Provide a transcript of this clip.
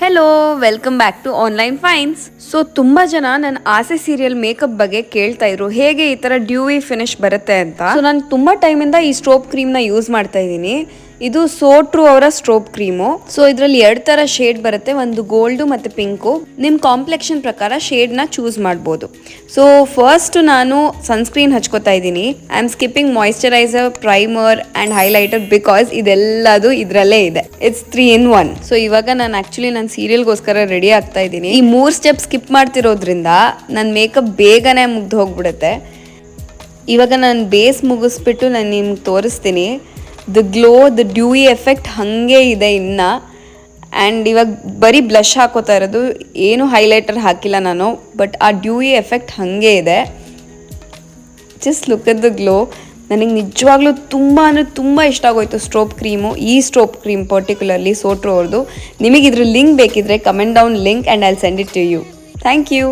Hello welcome back to online fines. So ತುಂಬ ಜನ ನನ್ನ ಆಸೆ ಸೀರಿಯಲ್ ಮೇಕಪ್ ಬಗ್ಗೆ ಕೇಳ್ತಾ ಇದ್ರು, ಹೇಗೆ ಈ ಥರ ಡ್ಯೂವಿ ಫಿನಿಶ್ ಬರುತ್ತೆ ಅಂತ. ಸೊ ನಾನು ತುಂಬ ಟೈಮಿಂದ ಈ ಸ್ಟ್ರೋಬ್ ಕ್ರೀಮ್ನ ಯೂಸ್ ಮಾಡ್ತಾ ಇದ್ದೀನಿ. ಇದು ಸೋ ಟ್ರೂ ಅವರ ಸ್ಟ್ರೋಬ್ ಕ್ರೀಮು. ಸೊ ಇದರಲ್ಲಿ 2 ಥರ ಶೇಡ್ ಬರುತ್ತೆ, ಒಂದು ಗೋಲ್ಡು ಮತ್ತು ಪಿಂಕು. ನಿಮ್ಮ ಕಾಂಪ್ಲೆಕ್ಷನ್ ಪ್ರಕಾರ ಶೇಡ್ನ ಚೂಸ್ ಮಾಡ್ಬೋದು. ಸೊ ಫಸ್ಟ್ ನಾನು ಸನ್ಸ್ಕ್ರೀನ್ ಹಚ್ಕೋತಾ ಇದ್ದೀನಿ. I am skipping moisturiser, primer and highlighter because ಇದೆಲ್ಲದು ಇದರಲ್ಲೇ ಇದೆ. It's 3 in 1. ಸೊ ಇವಾಗ ನಾನು ಆ್ಯಕ್ಚುಲಿ ನನ್ನ ಸೀರಿಯಲ್ಗೋಸ್ಕರ ರೆಡಿ ಆಗ್ತಾ ಇದ್ದೀನಿ. ಈ 3 ಸ್ಟೆಪ್ ಸ್ಕಿಪ್ ಮಾಡ್ತಿರೋದ್ರಿಂದ ನನ್ನ ಮೇಕಪ್ ಬೇಗನೆ ಮುಗ್ದು ಹೋಗ್ಬಿಡುತ್ತೆ. ಇವಾಗ ನಾನು ಬೇಸ್ ಮುಗಿಸ್ಬಿಟ್ಟು ನಾನು ನಿಮ್ಗೆ ತೋರಿಸ್ತೀನಿ. The glow, the Dewey effect ಹಾಗೆ ಇದೆ ಇನ್ನು. ಆ್ಯಂಡ್ ಇವಾಗ ಬರೀ ಬ್ಲಷ್ ಹಾಕೋತಾ ಇರೋದು, ಏನು ಹೈಲೈಟರ್ ಹಾಕಿಲ್ಲ ನಾನು, ಬಟ್ ಆ ಡ್ಯೂಯಿ ಎಫೆಕ್ಟ್ ಹಾಗೆ ಇದೆ. Just look at the glow. ನನಗೆ ನಿಜವಾಗ್ಲೂ ತುಂಬ ಅಂದರೆ ತುಂಬ ಇಷ್ಟ ಆಗೋಯ್ತು ಸ್ಟ್ರೋಬ್ ಕ್ರೀಮು. ಈ strobe cream particularly so true ಅವ್ರದ್ದು. ನಿಮಗೆ ಇದ್ರ ಲಿಂಕ್ ಬೇಕಿದ್ರೆ comment down link and I will send it to you. Thank you.